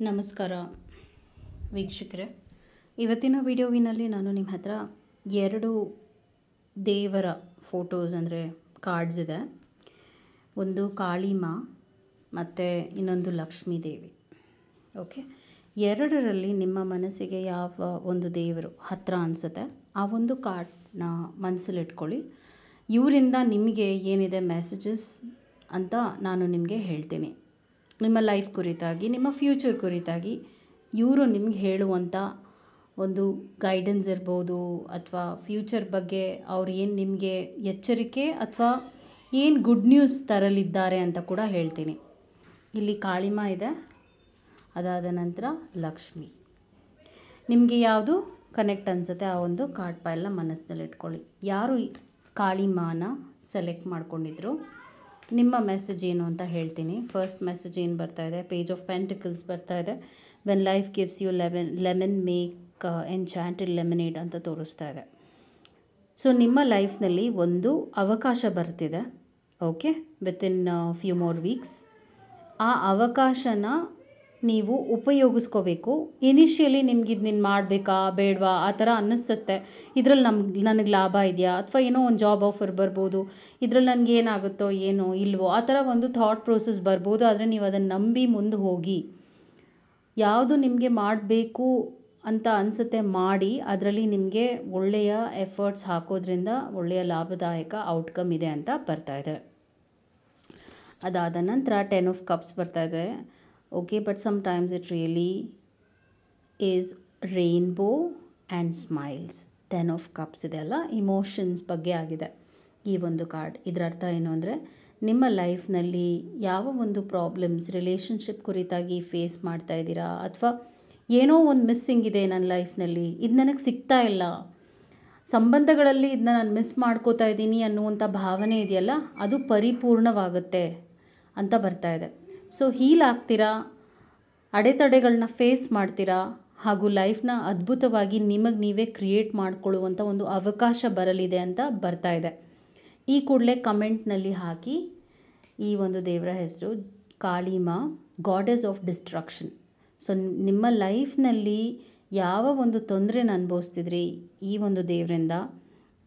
ನಮಸ್ಕಾರ ವೀಕ್ಷಕರೇ, ಇವತ್ತಿನ ವಿಡಿಯೋವಿನಲ್ಲಿ ನಾನು ನಿಮ್ಮ ಹತ್ರ ಎರಡು ದೇವರ ಫೋಟೋಸ್ ಅಂದರೆ ಕಾರ್ಡ್ಸ್ ಇದೆ. ಒಂದು ಕಾಳಿಮಾ ಮತ್ತು ಇನ್ನೊಂದು ಲಕ್ಷ್ಮೀ ದೇವಿ. ಓಕೆ, ಎರಡರಲ್ಲಿ ನಿಮ್ಮ ಮನಸ್ಸಿಗೆ ಯಾವ ಒಂದು ದೇವರು ಹತ್ತಿರ ಅನಿಸುತ್ತೆ ಆ ಒಂದು ಕಾರ್ಡ್ನ ಮನಸ್ಸಲ್ಲಿಟ್ಕೊಳ್ಳಿ. ಇವರಿಂದ ನಿಮಗೆ ಏನಿದೆ ಮೆಸೇಜಸ್ ಅಂತ ನಾನು ನಿಮಗೆ ಹೇಳ್ತೀನಿ. ನಿಮ್ಮ ಲೈಫ್ ಕುರಿತಾಗಿ, ನಿಮ್ಮ ಫ್ಯೂಚರ್ ಕುರಿತಾಗಿ ಇವರು ನಿಮ್ಗೆ ಹೇಳುವಂಥ ಒಂದು ಗೈಡೆನ್ಸ್ ಇರ್ಬೋದು, ಅಥವಾ ಫ್ಯೂಚರ್ ಬಗ್ಗೆ ಅವ್ರು ಏನು ನಿಮಗೆ ಎಚ್ಚರಿಕೆ ಅಥವಾ ಏನು ಗುಡ್ ನ್ಯೂಸ್ ತರಲಿದ್ದಾರೆ ಅಂತ ಕೂಡ ಹೇಳ್ತೀನಿ. ಇಲ್ಲಿ ಕಾಳಿಮಾ ಇದೆ, ಅದಾದ ನಂತರ ಲಕ್ಷ್ಮಿ. ನಿಮಗೆ ಯಾವುದು ಕನೆಕ್ಟ್ ಅನಿಸುತ್ತೆ ಆ ಒಂದು ಕಾರ್ಡ್ ಫೈಲ್ನ ಮನಸ್ಸಿನಲ್ಲಿ ಇಟ್ಕೊಳ್ಳಿ. ಯಾರು ಕಾಳಿಮಾನ ಸೆಲೆಕ್ಟ್ ಮಾಡ್ಕೊಂಡಿದ್ರು ನಿಮ್ಮ ಮೆಸೇಜ್ ಏನು ಅಂತ ಹೇಳ್ತೀನಿ. ಫಸ್ಟ್ ಮೆಸೇಜ್ ಏನು ಬರ್ತಾ ಇದೆ, ಪೇಜ್ ಆಫ್ ಪೆಂಟಿಕಲ್ಸ್ ಬರ್ತಾ ಇದೆ. When life gives you lemon make enchanted lemonade ಅಂತ ತೋರಿಸ್ತಾ ಇದೆ. ಸೊ ನಿಮ್ಮ ಲೈಫ್ನಲ್ಲಿ ಒಂದು ಅವಕಾಶ ಬರ್ತಿದೆ. Okay, within few more weeks ಆ ಅವಕಾಶನ ನೀವು ಉಪಯೋಗಿಸ್ಕೋಬೇಕು. ಇನಿಷಿಯಲಿ ನಿಮ್ಗೆ ಇದನ್ನ ಮಾಡಬೇಕಾ ಬೇಡವಾ ಆ ಥರ ಅನ್ನಿಸುತ್ತೆ. ಇದರಲ್ಲಿ ನನಗೆ ಲಾಭ ಇದೆಯಾ, ಅಥವಾ ಏನೋ ಒಂದು ಜಾಬ್ ಆಫರ್ ಬರ್ಬೋದು, ಇದರಲ್ಲಿ ನನಗೆ ಏನಾಗುತ್ತೋ ಏನೋ ಇಲ್ವೋ ಆ ಥರ ಒಂದು ಥಾಟ್ ಪ್ರೋಸೆಸ್ ಬರ್ಬೋದು. ಆದರೆ ನೀವು ಅದನ್ನು ನಂಬಿ ಮುಂದೆ ಹೋಗಿ ಯಾವುದು ನಿಮಗೆ ಮಾಡಬೇಕು ಅಂತ ಅನಿಸುತ್ತೆ ಮಾಡಿ. ಅದರಲ್ಲಿ ನಿಮಗೆ ಒಳ್ಳೆಯ ಎಫರ್ಟ್ಸ್ ಹಾಕೋದ್ರಿಂದ ಒಳ್ಳೆಯ ಲಾಭದಾಯಕ ಔಟ್ಕಮ್ ಇದೆ ಅಂತ ಬರ್ತಾ ಇದೆ. ಅದಾದ ನಂತರ 10 ಆಫ್ ಕಪ್ಸ್ ಬರ್ತಾ ಇದೆ. Okay, but sometimes it really is rainbow and smiles. 10 of cups ಇದೆ ಅಲ್ಲ, ಇಮೋಷನ್ಸ್ ಬಗ್ಗೆ ಆಗಿದೆ ಈ ಒಂದು ಕಾರ್ಡ್. ಇದರ ಅರ್ಥ ಏನು ಅಂದರೆ, ನಿಮ್ಮ ಲೈಫ್ನಲ್ಲಿ ಯಾವ ಒಂದು ಪ್ರಾಬ್ಲಮ್ಸ್ ರಿಲೇಷನ್ಶಿಪ್ ಕುರಿತಾಗಿ ಫೇಸ್ ಮಾಡ್ತಾ ಇದ್ದೀರಾ, ಅಥವಾ ಏನೋ ಒಂದು ಮಿಸ್ಸಿಂಗ್ ಇದೆ ನನ್ನ ಲೈಫ್ನಲ್ಲಿ, ಇದು ನನಗೆ ಸಿಗ್ತಾ ಇಲ್ಲ, ಸಂಬಂಧಗಳಲ್ಲಿ ಇದನ್ನ ನಾನು ಮಿಸ್ ಮಾಡ್ಕೋತಾ ಇದ್ದೀನಿ ಅನ್ನುವಂಥ ಭಾವನೆ ಇದೆಯಲ್ಲ, ಅದು ಪರಿಪೂರ್ಣವಾಗುತ್ತೆ ಅಂತ ಬರ್ತಾ ಇದೆ. ಸೊ ಹೀಲ್ ಆಗ್ತೀರಾ, ಅಡೆತಡೆಗಳನ್ನ ಫೇಸ್ ಮಾಡ್ತೀರಾ, ಹಾಗೂ ಲೈಫ್ನ ಅದ್ಭುತವಾಗಿ ನಿಮಗೆ ನೀವೇ ಕ್ರಿಯೇಟ್ ಮಾಡಿಕೊಳ್ಳುವಂಥ ಒಂದು ಅವಕಾಶ ಬರಲಿದೆ ಅಂತ ಬರ್ತಾ ಇದೆ. ಈ ಕೂಡಲೇ ಕಮೆಂಟ್ನಲ್ಲಿ ಹಾಕಿ ಈ ಒಂದು ದೇವರ ಹೆಸರು ಕಾಳಿಮಾ, ಗಾಡೆಸ್ ಆಫ್ ಡಿಸ್ಟ್ರಕ್ಷನ್. ಸೊ ನಿಮ್ಮ ಲೈಫ್ನಲ್ಲಿ ಯಾವ ಒಂದು ತೊಂದರೆನ ಅನುಭವಿಸ್ತಿದ್ರಿ ಈ ಒಂದು ದೇವರಿಂದ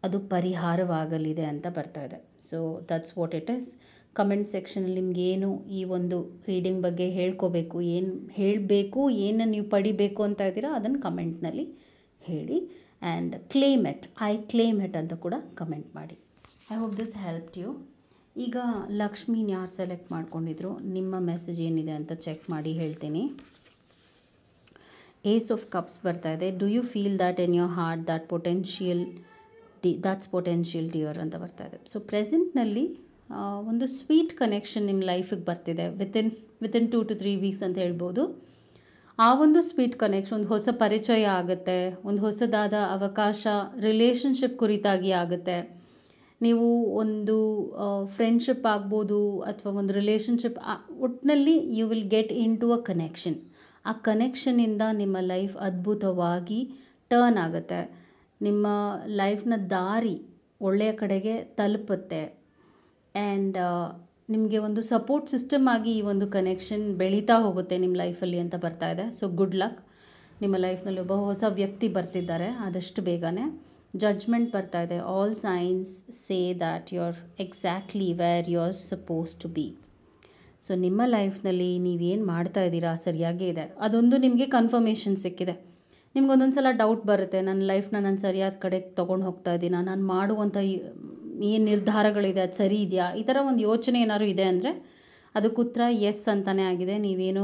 ಅದು ಪರಿಹಾರವಾಗಲಿದೆ ಅಂತ ಬರ್ತಾ ಇದೆ. So that's what it is. Comment ಸೆಕ್ಷನಲ್ಲಿ ನಿಮಗೇನು ಈ ಒಂದು ರೀಡಿಂಗ್ ಬಗ್ಗೆ ಹೇಳ್ಕೋಬೇಕು, ಏನು ಹೇಳಬೇಕು, ಏನನ್ನು ನೀವು ಪಡಿಬೇಕು ಅಂತ ಇದ್ದೀರಾ ಅದನ್ನು ಕಮೆಂಟ್ನಲ್ಲಿ ಹೇಳಿ. And claim it, I claim it ಅಂತ ಕೂಡ ಕಮೆಂಟ್ ಮಾಡಿ. I hope this helped you. ಈಗ ಲಕ್ಷ್ಮೀನ ಯಾರು ಸೆಲೆಕ್ಟ್ ಮಾಡ್ಕೊಂಡಿದ್ರು, ನಿಮ್ಮ ಮೆಸೇಜ್ ಏನಿದೆ ಅಂತ ಚೆಕ್ ಮಾಡಿ ಹೇಳ್ತೀನಿ. ಏಸ್ ಆಫ್ ಕಪ್ಸ್ ಬರ್ತಾ ಇದೆ. Do you feel that in your heart that potential dear ಅಂತ ಬರ್ತಾ ಇದೆ. ಸೊ ಪ್ರೆಸೆಂಟ್ನಲ್ಲಿ ಒಂದು ಸ್ವೀಟ್ ಕನೆಕ್ಷನ್ ನಿಮ್ಮ ಲೈಫಿಗೆ ಬರ್ತಿದೆ. ವಿತಿನ್ 2 to 3 ವೀಕ್ಸ್ ಅಂತ ಹೇಳ್ಬೋದು. ಆ ಒಂದು ಸ್ವೀಟ್ ಕನೆಕ್ಷನ್, ಒಂದು ಹೊಸ ಪರಿಚಯ ಆಗುತ್ತೆ, ಒಂದು ಹೊಸದಾದ ಅವಕಾಶ ರಿಲೇಷನ್ಶಿಪ್ ಕುರಿತಾಗಿ ಆಗುತ್ತೆ. ನೀವು ಒಂದು ಫ್ರೆಂಡ್ಶಿಪ್ ಆಗ್ಬೋದು ಅಥವಾ ಒಂದು ರಿಲೇಷನ್ಶಿಪ್, ಒಟ್ಟಿನಲ್ಲಿ you will get into a connection. ಆ ಕನೆಕ್ಷನಿಂದ ನಿಮ್ಮ ಲೈಫ್ ಅದ್ಭುತವಾಗಿ ಟರ್ನ್ ಆಗುತ್ತೆ. ನಿಮ್ಮ ಲೈಫ್ನ ದಾರಿ ಒಳ್ಳೆಯ ಕಡೆಗೆ ತಲುಪುತ್ತೆ. ಆ್ಯಂಡ್ ನಿಮಗೆ ಒಂದು ಸಪೋರ್ಟ್ ಸಿಸ್ಟಮ್ ಆಗಿ ಈ ಒಂದು ಕನೆಕ್ಷನ್ ಬೆಳೀತಾ ಹೋಗುತ್ತೆ ನಿಮ್ಮ ಲೈಫಲ್ಲಿ ಅಂತ ಬರ್ತಾ ಇದೆ. So good luck. ನಿಮ್ಮ ಲೈಫ್ನಲ್ಲಿ ಒಬ್ಬ ಹೊಸ ವ್ಯಕ್ತಿ ಬರ್ತಿದ್ದಾರೆ ಆದಷ್ಟು ಬೇಗನೆ. ಜಡ್ಜ್ಮೆಂಟ್ ಬರ್ತಾ ಇದೆ. All signs say that you are exactly where you are suppose to be. So ನಿಮ್ಮ ಲೈಫ್ನಲ್ಲಿ ನೀವೇನು ಮಾಡ್ತಾ ಇದ್ದೀರಾ ಸರಿಯಾಗೇ ಇದೆ. ಅದೊಂದು ನಿಮಗೆ ಕನ್ಫರ್ಮೇಷನ್ ಸಿಕ್ಕಿದೆ. ನಿಮ್ಗೊಂದೊಂದು ಸಲ ಡೌಟ್ ಬರುತ್ತೆ, ನನ್ನ ಲೈಫ್ನ ನಾನು ಸರಿಯಾದ ಕಡೆಗೆ ತೊಗೊಂಡು ಹೋಗ್ತಾ ಇದ್ದೀನ, ನಾನು ಮಾಡುವಂಥ ಏನು ನಿರ್ಧಾರಗಳಿದೆ ಅದು ಸರಿ ಇದೆಯಾ, ಈ ಥರ ಒಂದು ಯೋಚನೆ ಏನಾದ್ರು ಇದೆ ಅಂದರೆ ಅದಕ್ಕೆ ಉತ್ತರ ಎಸ್ ಅಂತಲೇ ಆಗಿದೆ. ನೀವೇನೂ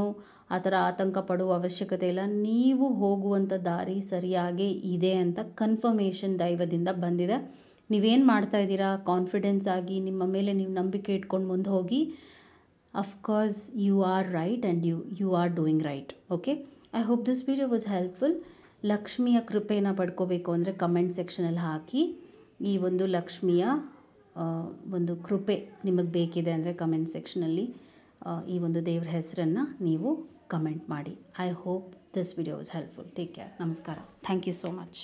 ಆ ಥರ ಆತಂಕ ಪಡುವ ಅವಶ್ಯಕತೆ ಇಲ್ಲ. ನೀವು ಹೋಗುವಂಥ ದಾರಿ ಸರಿಯಾಗೇ ಇದೆ ಅಂತ ಕನ್ಫರ್ಮೇಷನ್ ದೈವದಿಂದ ಬಂದಿದೆ. ನೀವೇನು ಮಾಡ್ತಾ ಇದ್ದೀರಾ ಕಾನ್ಫಿಡೆನ್ಸ್ ಆಗಿ ನಿಮ್ಮ ಮೇಲೆ ನೀವು ನಂಬಿಕೆ ಇಟ್ಕೊಂಡು ಮುಂದೆ ಹೋಗಿ. Of course you are right and you are doing right. Okay, I hope this video was helpful. ಲಕ್ಷ್ಮಿಯ ಕೃಪೆನ ಪಡ್ಕೋಬೇಕು ಅಂದರೆ ಕಮೆಂಟ್ ಸೆಕ್ಷನಲ್ಲಿ ಹಾಕಿ. ಈ ಒಂದು ಲಕ್ಷ್ಮಿಯ ಒಂದು ಕೃಪೆ ನಿಮಗೆ ಬೇಕಿದೆ ಅಂದರೆ ಕಮೆಂಟ್ ಸೆಕ್ಷನಲ್ಲಿ ಈ ಒಂದು ದೇವರ ಹೆಸರನ್ನು ನೀವು ಕಮೆಂಟ್ ಮಾಡಿ. I hope this video was helpful. Take care. ನಮಸ್ಕಾರ. Thank you so much.